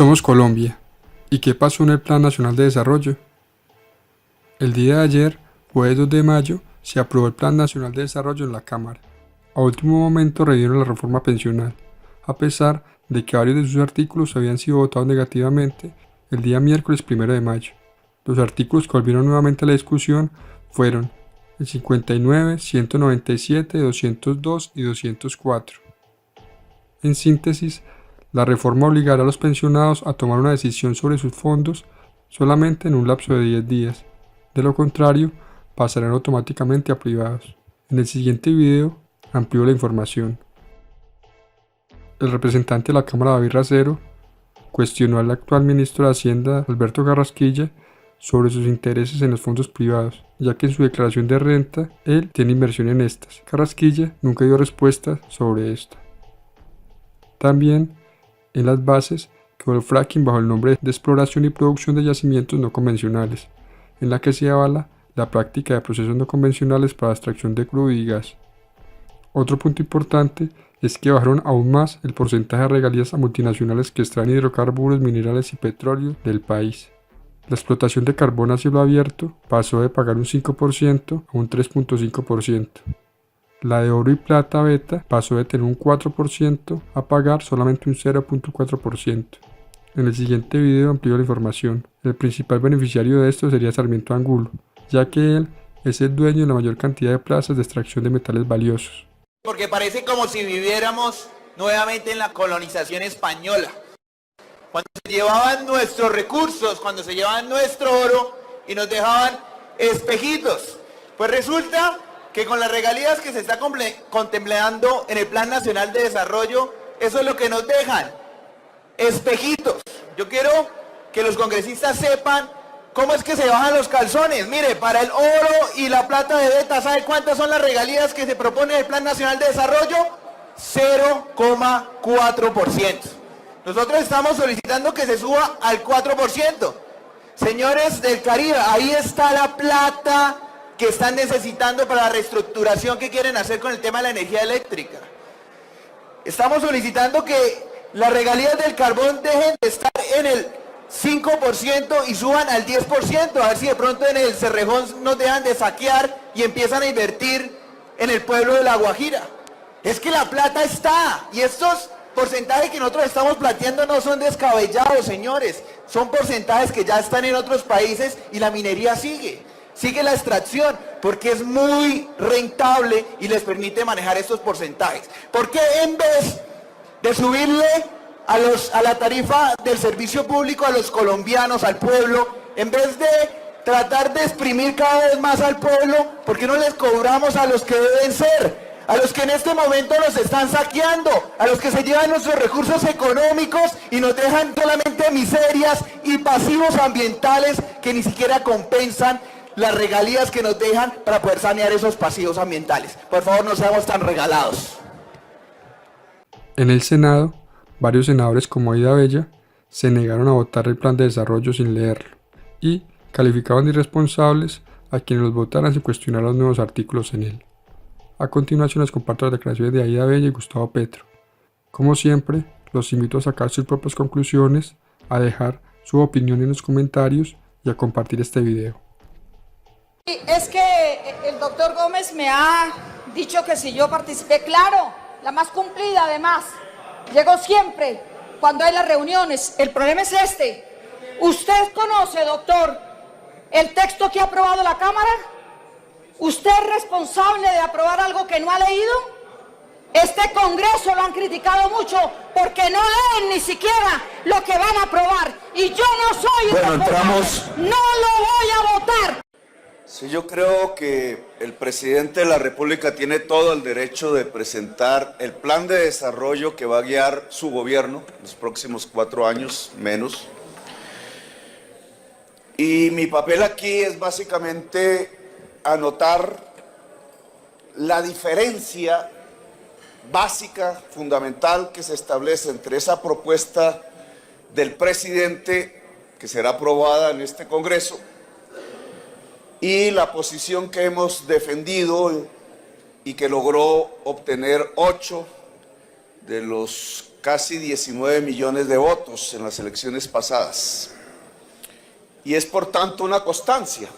Somos Colombia. ¿Y qué pasó en el Plan Nacional de Desarrollo? El día de ayer, jueves 2 de mayo, se aprobó el Plan Nacional de Desarrollo en la Cámara. A último momento revivieron la reforma pensional, a pesar de que varios de sus artículos habían sido votados negativamente el día miércoles 1 de mayo. Los artículos que volvieron nuevamente a la discusión fueron el 59, 197, 202 y 204. En síntesis, la reforma obligará a los pensionados a tomar una decisión sobre sus fondos solamente en un lapso de 10 días. De lo contrario, pasarán automáticamente a privados. En el siguiente video amplió la información. El representante de la Cámara, David Racero, cuestionó al actual ministro de Hacienda, Alberto Carrasquilla, sobre sus intereses en los fondos privados, ya que en su declaración de renta él tiene inversión en estas. Carrasquilla nunca dio respuesta sobre esto. También, en las bases, quedó el fracking bajo el nombre de exploración y producción de yacimientos no convencionales, en la que se avala la práctica de procesos no convencionales para extracción de crudo y gas. Otro punto importante es que bajaron aún más el porcentaje de regalías a multinacionales que extraen hidrocarburos, minerales y petróleo del país. La explotación de carbón a cielo abierto pasó de pagar un 5% a un 3.5%. La de oro y plata beta pasó de tener un 4% a pagar solamente un 0.4%. En el siguiente video amplío la información. El principal beneficiario de esto sería Sarmiento Angulo, ya que él es el dueño de la mayor cantidad de plazas de extracción de metales valiosos. Porque parece como si viviéramos nuevamente en la colonización española. Cuando se llevaban nuestros recursos, cuando se llevaban nuestro oro y nos dejaban espejitos. Pues resulta que con las regalías que se está contemplando en el Plan Nacional de Desarrollo, eso es lo que nos dejan, espejitos. Yo quiero que los congresistas sepan cómo es que se bajan los calzones. Mire, para el oro y la plata de beta, ¿sabe cuántas son las regalías que se propone en el Plan Nacional de Desarrollo? 0,4%. Nosotros estamos solicitando que se suba al 4%. Señores del Caribe, ahí está la plata que están necesitando para la reestructuración que quieren hacer con el tema de la energía eléctrica. Estamos solicitando que las regalías del carbón dejen de estar en el 5% y suban al 10%, a ver si de pronto en el Cerrejón nos dejan de saquear y empiezan a invertir en el pueblo de La Guajira. Es que la plata está, y estos porcentajes que nosotros estamos planteando no son descabellados, señores, son porcentajes que ya están en otros países y la minería sigue la extracción, porque es muy rentable y les permite manejar estos porcentajes. ¿Por qué en vez de subirle a la tarifa del servicio público a los colombianos, al pueblo, en vez de tratar de exprimir cada vez más al pueblo, por qué no les cobramos a los que deben ser? A los que en este momento nos están saqueando, a los que se llevan nuestros recursos económicos y nos dejan solamente miserias y pasivos ambientales que ni siquiera compensan las regalías que nos dejan para poder sanear esos pasivos ambientales. Por favor, no seamos tan regalados. En el Senado, varios senadores como Aida Bella se negaron a votar el plan de desarrollo sin leerlo y calificaban de irresponsables a quienes los votaran sin cuestionar los nuevos artículos en él. A continuación les comparto las declaraciones de Aida Bella y Gustavo Petro. Como siempre, los invito a sacar sus propias conclusiones, a dejar su opinión en los comentarios y a compartir este video. Es que el doctor Gómez me ha dicho que si yo participé, claro, la más cumplida además, llego siempre cuando hay las reuniones. El problema es este. ¿Usted conoce, doctor, el texto que ha aprobado la Cámara? ¿Usted es responsable de aprobar algo que no ha leído? Este Congreso lo han criticado mucho porque no leen ni siquiera lo que van a aprobar. Y yo no soy no lo voy a votar. Sí, yo creo que el presidente de la República tiene todo el derecho de presentar el plan de desarrollo que va a guiar su gobierno en los próximos 4 años, menos. Y mi papel aquí es básicamente anotar la diferencia básica, fundamental que se establece entre esa propuesta del presidente que será aprobada en este Congreso y la posición que hemos defendido y que logró obtener 8 de los casi 19 millones de votos en las elecciones pasadas. Y es por tanto una constancia.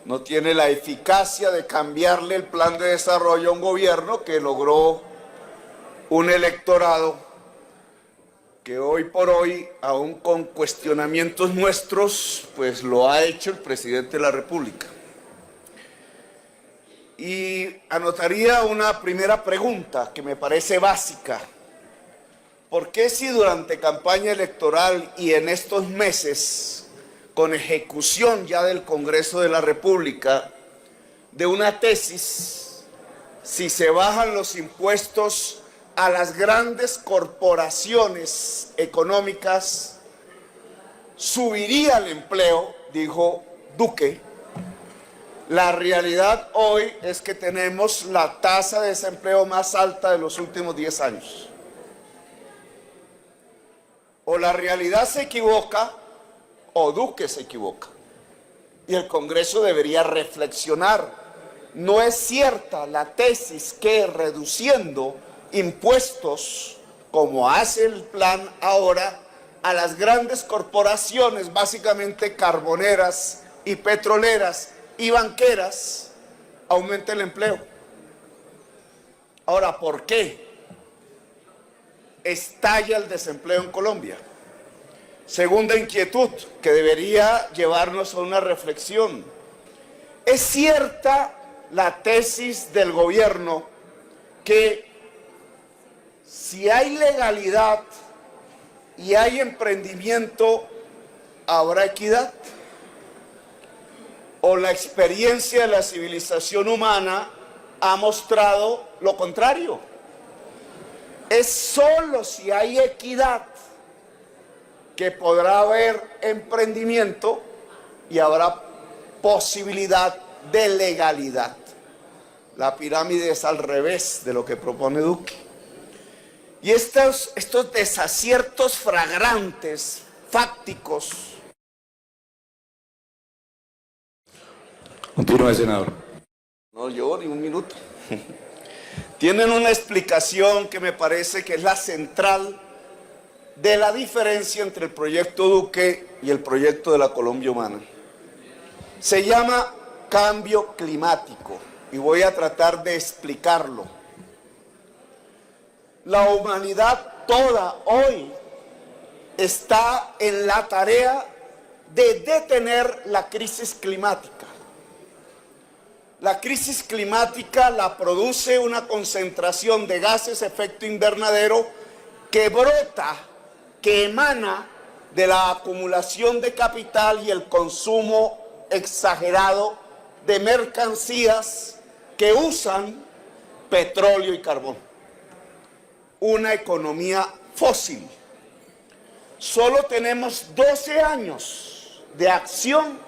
No tiene la eficacia de cambiarle el plan de desarrollo a un gobierno que logró un electorado que hoy por hoy, aún con cuestionamientos nuestros, pues lo ha hecho el presidente de la República. Y anotaría una primera pregunta que me parece básica. ¿Por qué si durante campaña electoral y en estos meses, con ejecución ya del Congreso de la República, de una tesis, si se bajan los impuestos a las grandes corporaciones económicas, subiría el empleo, dijo Duque? La realidad hoy es que tenemos la tasa de desempleo más alta de los últimos 10 años. O la realidad se equivoca o Duque se equivoca. Y el Congreso debería reflexionar. No es cierta la tesis que reduciendo impuestos, como hace el plan ahora, a las grandes corporaciones, básicamente carboneras y petroleras y banqueras, aumenta el empleo. Ahora, ¿por qué estalla el desempleo en Colombia? Segunda inquietud que debería llevarnos a una reflexión. ¿Es cierta la tesis del gobierno que si hay legalidad y hay emprendimiento, habrá equidad? ¿O la experiencia de la civilización humana ha mostrado lo contrario? Es solo si hay equidad que podrá haber emprendimiento y habrá posibilidad de legalidad. La pirámide es al revés de lo que propone Duque. Y estos desaciertos flagrantes, fácticos. Continúe, senador. No llevo ni un minuto. Tienen una explicación que me parece que es la central de la diferencia entre el proyecto Duque y el proyecto de la Colombia Humana. Se llama cambio climático y voy a tratar de explicarlo. La humanidad toda hoy está en la tarea de detener la crisis climática. La crisis climática la produce una concentración de gases de efecto invernadero que brota, que emana de la acumulación de capital y el consumo exagerado de mercancías que usan petróleo y carbón. Una economía fósil. Solo tenemos 12 años de acción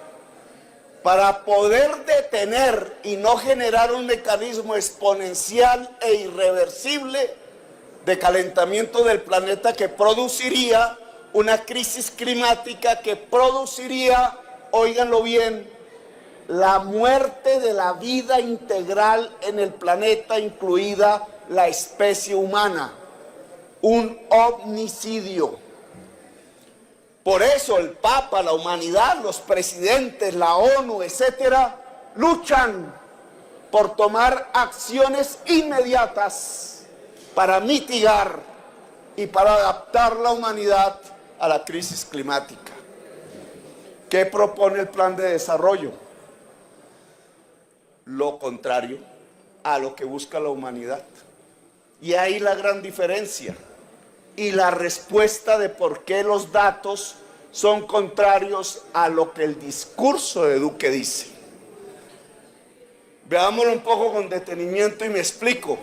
para poder detener y no generar un mecanismo exponencial e irreversible de calentamiento del planeta que produciría una crisis climática, que produciría, óiganlo bien, la muerte de la vida integral en el planeta, incluida la especie humana, un omnicidio. Por eso el Papa, la humanidad, los presidentes, la ONU, etcétera, luchan por tomar acciones inmediatas para mitigar y para adaptar la humanidad a la crisis climática. ¿Qué propone el plan de desarrollo? Lo contrario a lo que busca la humanidad. Y ahí la gran diferencia y la respuesta de por qué los datos son contrarios a lo que el discurso de Duque dice. Veámoslo un poco con detenimiento y me explico.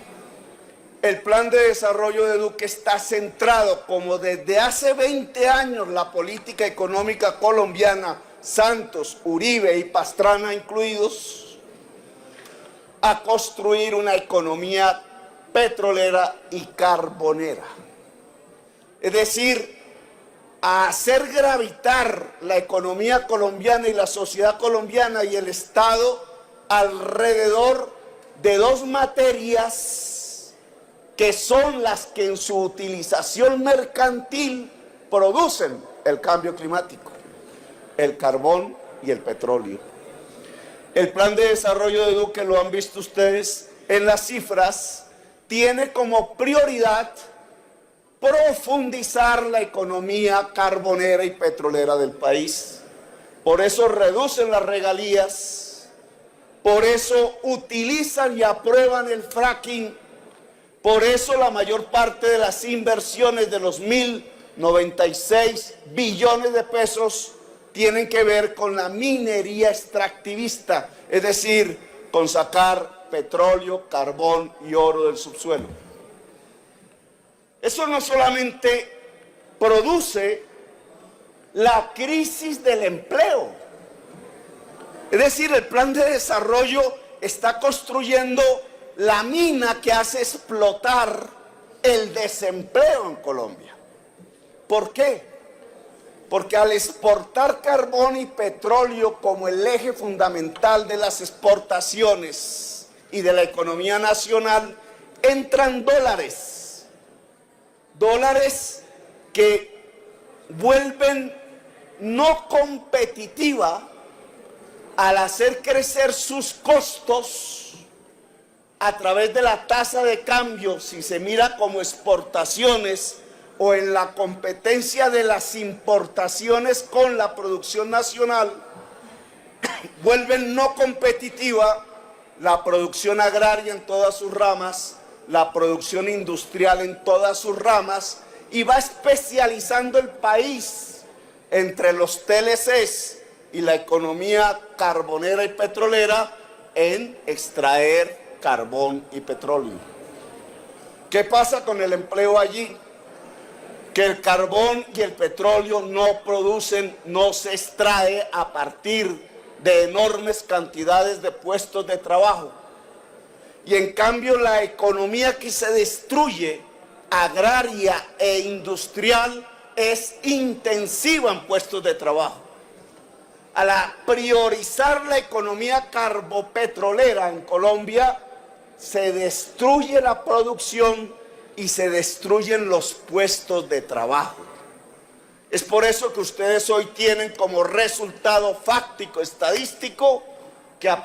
El plan de desarrollo de Duque está centrado, como desde hace 20 años la política económica colombiana, Santos, Uribe y Pastrana incluidos, a construir una economía petrolera y carbonera. Es decir, a hacer gravitar la economía colombiana y la sociedad colombiana y el Estado alrededor de dos materias que son las que en su utilización mercantil producen el cambio climático: el carbón y el petróleo. El plan de desarrollo de Duque, lo han visto ustedes en las cifras, tiene como prioridad profundizar la economía carbonera y petrolera del país. Por eso reducen las regalías, por eso utilizan y aprueban el fracking, por eso la mayor parte de las inversiones de los 1.096 billones de pesos tienen que ver con la minería extractivista, es decir, con sacar petróleo, carbón y oro del subsuelo. Eso no solamente produce la crisis del empleo, es decir, el plan de desarrollo está construyendo la mina que hace explotar el desempleo en Colombia. ¿Por qué? Porque al exportar carbón y petróleo como el eje fundamental de las exportaciones y de la economía nacional, entran dólares que vuelven no competitiva al hacer crecer sus costos a través de la tasa de cambio, si se mira como exportaciones, o en la competencia de las importaciones con la producción nacional, vuelven no competitiva la producción agraria en todas sus ramas, la producción industrial en todas sus ramas, y va especializando el país entre los TLCs y la economía carbonera y petrolera en extraer carbón y petróleo. ¿Qué pasa con el empleo allí? Que el carbón y el petróleo no producen, no se extrae a partir de enormes cantidades de puestos de trabajo. Y en cambio la economía que se destruye, agraria e industrial, es intensiva en puestos de trabajo. Al priorizar la economía carbopetrolera en Colombia, se destruye la producción y se destruyen los puestos de trabajo. Es por eso que ustedes hoy tienen como resultado fáctico, estadístico, que a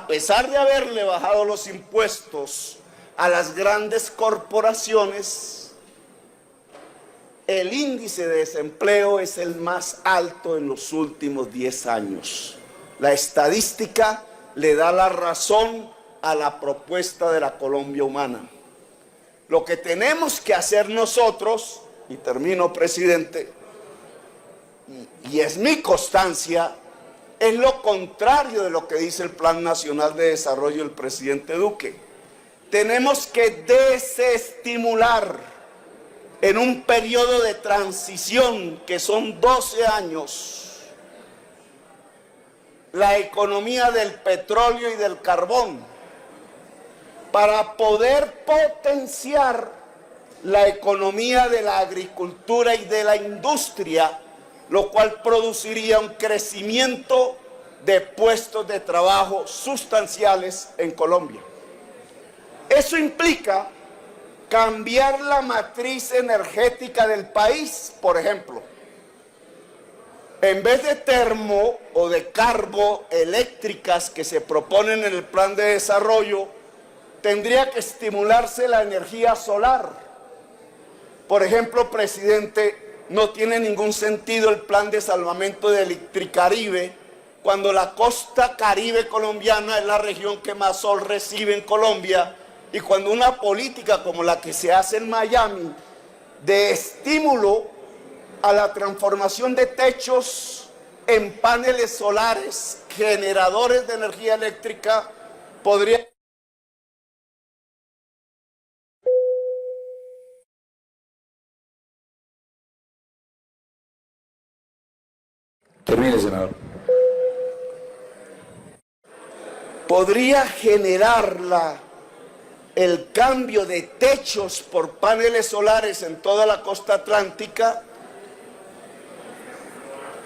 pesar de haberle bajado los impuestos a las grandes corporaciones, el índice de desempleo es el más alto en los últimos 10 años. La estadística le da la razón a la propuesta de la Colombia humana. Lo que tenemos que hacer nosotros, y termino, presidente, y es mi constancia, es lo contrario de lo que dice el Plan Nacional de Desarrollo del presidente Duque. Tenemos que desestimular en un periodo de transición que son 12 años la economía del petróleo y del carbón, para poder potenciar la economía de la agricultura y de la industria, lo cual produciría un crecimiento de puestos de trabajo sustanciales en Colombia. Eso implica cambiar la matriz energética del país. Por ejemplo, en vez de termo o de carboeléctricas que se proponen en el plan de desarrollo, tendría que estimularse la energía solar. Por ejemplo, presidente, no tiene ningún sentido el plan de salvamento de Electricaribe cuando la costa caribe colombiana es la región que más sol recibe en Colombia, y cuando una política como la que se hace en Miami de estímulo a la transformación de techos en paneles solares, generadores de energía eléctrica, podría... Termine, senador. Podría generar el cambio de techos por paneles solares en toda la costa atlántica,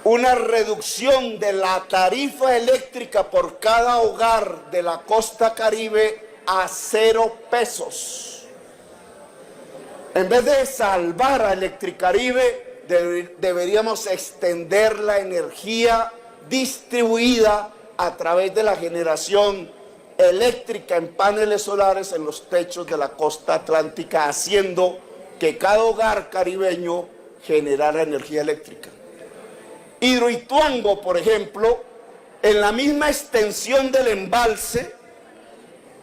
una reducción de la tarifa eléctrica por cada hogar de la costa caribe a 0 pesos. En vez de salvar a Electricaribe, deberíamos extender la energía distribuida a través de la generación eléctrica en paneles solares en los techos de la costa atlántica, haciendo que cada hogar caribeño generara energía eléctrica. Hidroituango, por ejemplo, en la misma extensión del embalse,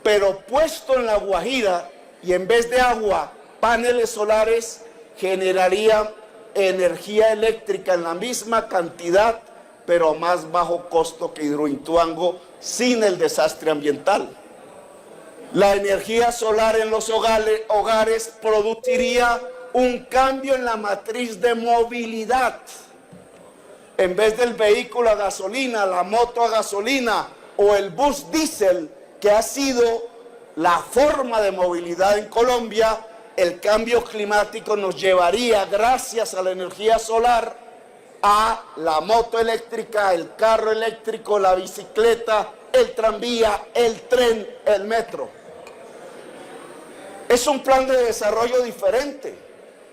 pero puesto en la Guajira, y en vez de agua, paneles solares, generaría energía eléctrica en la misma cantidad, pero a más bajo costo que Hidroituango, sin el desastre ambiental. La energía solar en los hogares produciría un cambio en la matriz de movilidad. En vez del vehículo a gasolina, la moto a gasolina o el bus diésel, que ha sido la forma de movilidad en Colombia, el cambio climático nos llevaría, gracias a la energía solar, a la moto eléctrica, el carro eléctrico, la bicicleta, el tranvía, el tren, el metro. Es un plan de desarrollo diferente.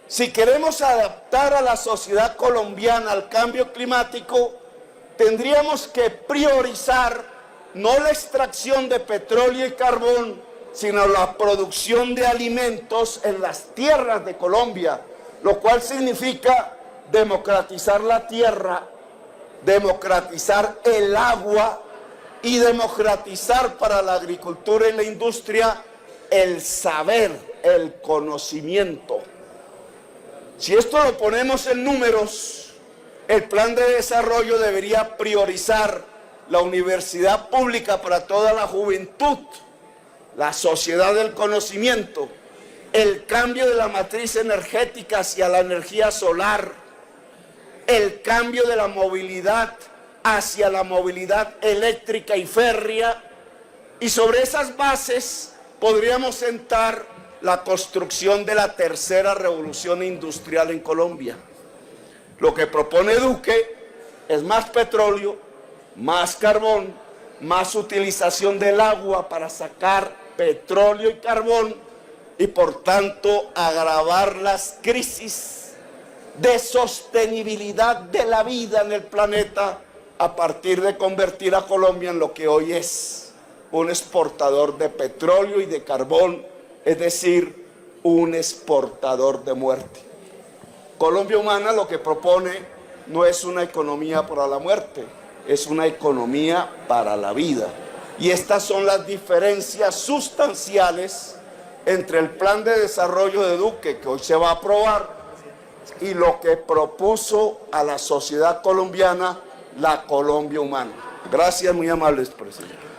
Si queremos adaptar a la sociedad colombiana al cambio climático, tendríamos que priorizar no la extracción de petróleo y carbón, sino la producción de alimentos en las tierras de Colombia, lo cual significa democratizar la tierra, democratizar el agua y democratizar para la agricultura y la industria el saber, el conocimiento. Si esto lo ponemos en números, el plan de desarrollo debería priorizar la universidad pública para toda la juventud, la sociedad del conocimiento, el cambio de la matriz energética hacia la energía solar, el cambio de la movilidad hacia la movilidad eléctrica y férrea, y sobre esas bases podríamos sentar la construcción de la tercera revolución industrial en Colombia. Lo que propone Duque es más petróleo, más carbón, más utilización del agua para sacar petróleo y carbón y por tanto agravar las crisis de sostenibilidad de la vida en el planeta a partir de convertir a Colombia en lo que hoy es un exportador de petróleo y de carbón, es decir, un exportador de muerte. Colombia Humana lo que propone no es una economía para la muerte, es una economía para la vida. Y estas son las diferencias sustanciales entre el plan de desarrollo de Duque, que hoy se va a aprobar, y lo que propuso a la sociedad colombiana la Colombia Humana. Gracias, muy amables, presidente.